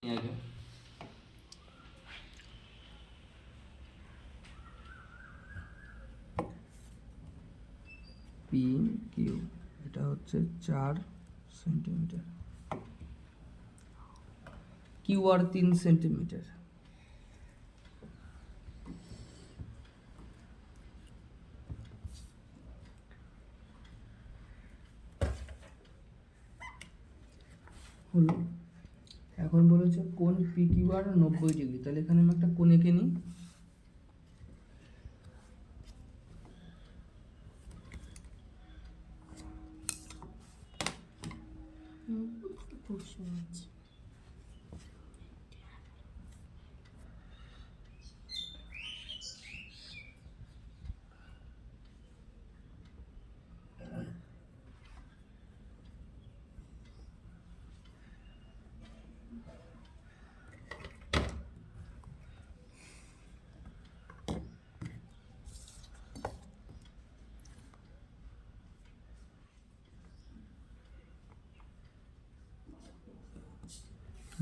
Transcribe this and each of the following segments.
আগে P Q এটা হচ্ছে 4 সেন্টিমিটার, কিউ আর 3 সেন্টিমিটার। হলো। এখন বলেছে কোণ পি কিউ আর 90 ডিগ্রি, তাহলে এখানে আমি একটা কোণ এঁকে নিই।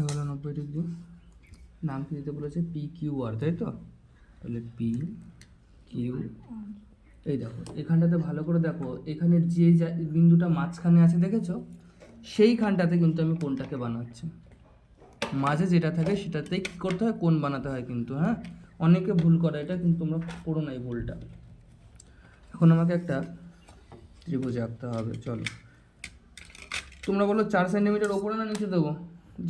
হলো 90 ডিগ্রি। নাম কি দিতে বলেছে? পি কিউ আর, তাই তো? তাহলে পি কিউ, এই দেখো এখানটাতে ভালো করে দেখো, এখানে যে বিন্দুটা মাঝখানে আছে দেখেছো, সেইখানটাতে কিন্তু আমি কোণটাকে বানাচ্ছি। মাঝে যেটা থাকে সেটাতেই কী করতে হয়? কোণ বানাতে হয় কিন্তু। হ্যাঁ, অনেকে ভুল করে এটা, কিন্তু তোমরা করো না এই ভুলটা। এখন আমাকে একটা ত্রিভুজ আঁকতে হবে। চলো, তোমরা বলো 4 সেন্টিমিটার ওপরে না নিচে দেবো?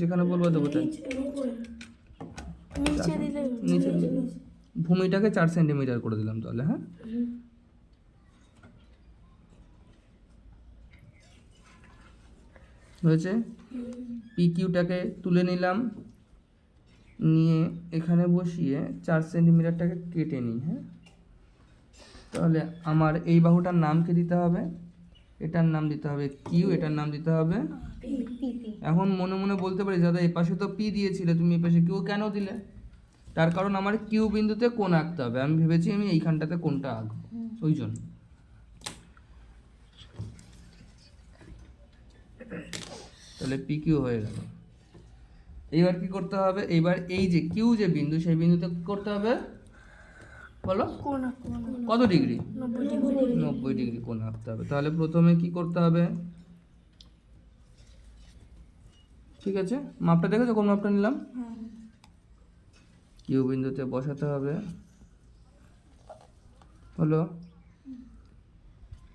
যেখানে বলবো দেবো তাই। নিচে দিলে ভূমিটাকে 4 সেন্টিমিটার করে দিলাম তাহলে। হ্যাঁ, হয়েছে। পি কিউটাকে তুলে নিলাম, নিয়ে এখানে বসিয়ে 4 সেন্টিমিটারটাকে কেটে নিই। হ্যাঁ, তাহলে আমার এই বাহুটার নাম কি দিতে হবে? এটার নাম দিতে হবে কিউ, এটার নাম দিতে হবে। এখন মনে মনে বলতে পারি দাদা এই পাশে তো পি দিয়েছিলে, তুমি এই পাশে কিউ কেন দিলে? তার কারণ আমার কিউ বিন্দুতে কোণ আঁকতে হবে, আমি ভেবেছি আমি এইখানটাতে কোণটা আঁকবো, ওই জন্য। তাহলে পি কিউ হয়ে গেল। এইবার কি করতে হবে? এইবার এই যে কিউ যে বিন্দু, সেই বিন্দুতে কি করতে হবে বলো? কত ডিগ্রি? 90 ডিগ্রি কোণ আঁকতে হবে। তাহলে প্রথমে কি করতে হবে? ঠিক আছে, মাপটা দেখেছো কোন মাপটা নিলাম? কিউ বিন্দুতে বসাতে হবে। হলো,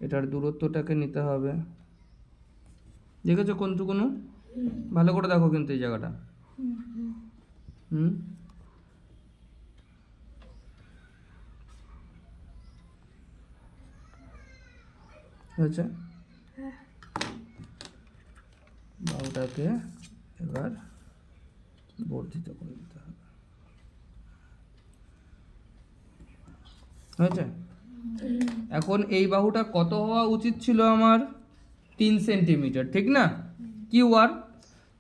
এটার দূরত্বটাকে নিতে হবে। দেখেছো কোনটুকুনো? ভালো করে দেখো কিন্তু এই জায়গাটা। হয়েছে। বাহুটাকে এবার বর্ধিত করে দিতে হবে। হয়েছে। এখন এই বাহুটা কত হওয়া উচিত ছিল আমার? 3 সেন্টিমিটার, ঠিক না? কিউ আর,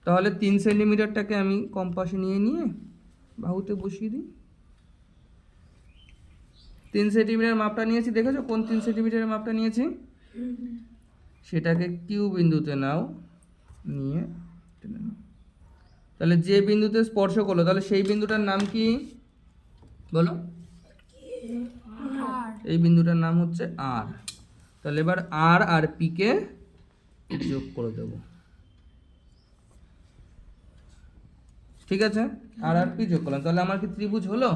তাহলে 3 সেন্টিমিটারটাকে আমি কম্পাসে নিয়ে বাহুতে বসিয়ে দিই। 3 সেন্টিমিটার মাপটা নিয়েছি, দেখেছো কোন 3 সেন্টিমিটারের মাপটা নিয়েছি? সেটাকে কিউ বিন্দুতে নাও, নিয়ে টেনে নাও। তাহলে যে বিন্দুতে স্পর্শ করলো, তাহলে সেই বিন্দুটার নাম কি বলো? এই বিন্দুটার নাম হচ্ছে আর। তাহলে এবার আর আর পি কে যোগ করে দেব। ঠিক আছে, আর আর পি যোগ করলাম, তাহলে আমার কি ত্রিভুজ হলো?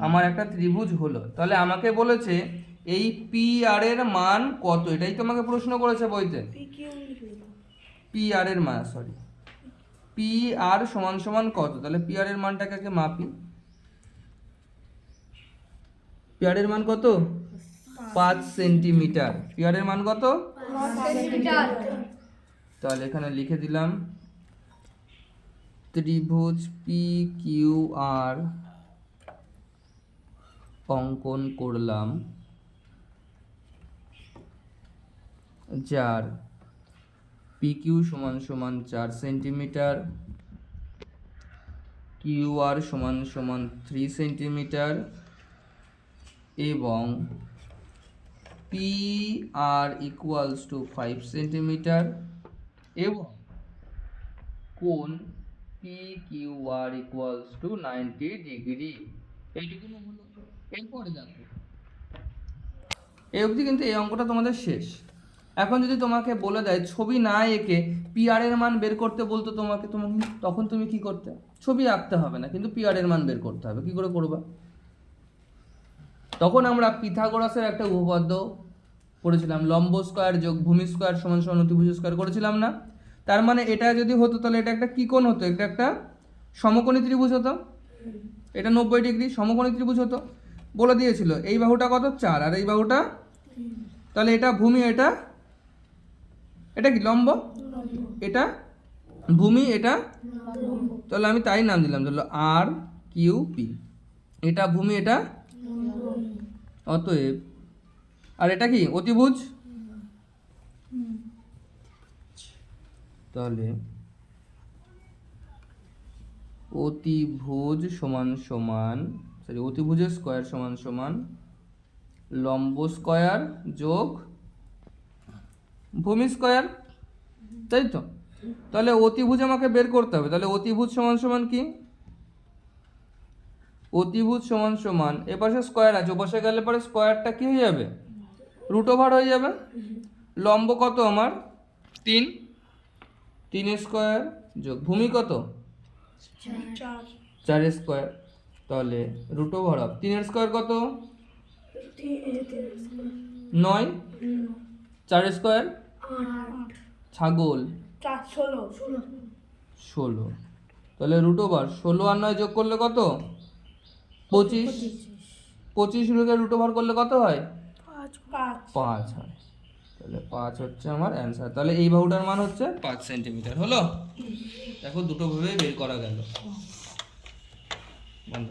আমার একটা ত্রিভুজ হলো। তাহলে আমাকে বলেছে এই পি আর এর মান কত, এটাই তো আমাকে প্রশ্ন করেছে বইতে। পি আর এর মান, সরি, পি আর সমান সমান কত? তাহলে পি আর এর মানটাকে আগে মাপি। পি আর এর মান কত? 5 সেন্টিমিটার। পি আর এর মান কত? 5 সেন্টিমিটার। তাহলে এখানে লিখে দিলাম ত্রিভুজ পি কিউ আর অঙ্কন করলাম, যার পি কিউ সমান সমান 4 সেন্টিমিটার, কিউ আর সমান সমান 3 সেন্টিমিটার, এবং P R equals to 5 centimetre, এবং কোণ P Q R equals to 90 degree. এইটুকু হলো। এরপরে দেখো এই অবধি কিন্তু এই অঙ্কটা তোমাদের শেষ। এখন যদি তোমাকে বলে দেয় ছবি না এঁকে পি আর এর মান বের করতে বলতো তোমাকে, তখন তুমি কি করতে? ছবি আঁকতে হবে না, কিন্তু পি আর এর মান বের করতে হবে। কি করে করবা? তখন আমরা পিথাগোরাসের একটা উপপাদ্য পড়েছিলাম, লম্ব স্কয়ার যোগ ভূমি স্কয়ার সমান সমান অতিভুজ স্কয়ার করেছিলাম না? তার মানে এটা যদি হতো তাহলে এটা একটা কি কোণ হতো? এটা একটা সমকোণী ত্রিভুজ হতো। এটা 90 ডিগ্রি সমকোণী ত্রিভুজ হতো। বলে দিয়েছিল এই বাহুটা কত? 4, আর এই বাহুটা, তাহলে এটা ভূমি, এটা এটা কি লম্ব, এটা ভূমি, এটা, তাহলে আমি তাই নাম দিলাম, ধরলো আর কিউ পি। এটা ভূমি, এটা অতএব, আর এটা কি অতিভুজ, তাহলে অতিভুজ সমান সমান অতিভুজের স্কয়ার সমান সমান লম্ব স্কয়ার যোগ ভূমি স্কয়ার, তাই তো? তাহলে অতিভুজ আমাকে বের করতে হবে। তাহলে অতিভুজ সমান সমান কি? অতিভুজ সমান সমান এপাশে স্কয়ার আছে, ওপাশে গেলে পরে স্কয়ারটা কি হয়ে যাবে? রুট ওভার হয়ে যাবে। লম্ব কত আমার? 3, 3 স্কয়ার যোগ ভূমি কত? 4 স্কয়ার, তাহলে রুট ওভার অফ 3 স্কয়ার কত? 9, 4 স্কয়ার ছাগল 16, তাহলে রুট ওভার 16 আর 9 যোগ করলে কত? 25, 25 রুট ওভার করলে কত হয়? 5 হয়। তাহলে 5 হচ্ছে আমার অ্যান্সার। তাহলে এই বাহুটার মান হচ্ছে 5 সেন্টিমিটার। হলো? দেখো দুটো ভাবে বের করা গেল। বন্ধ।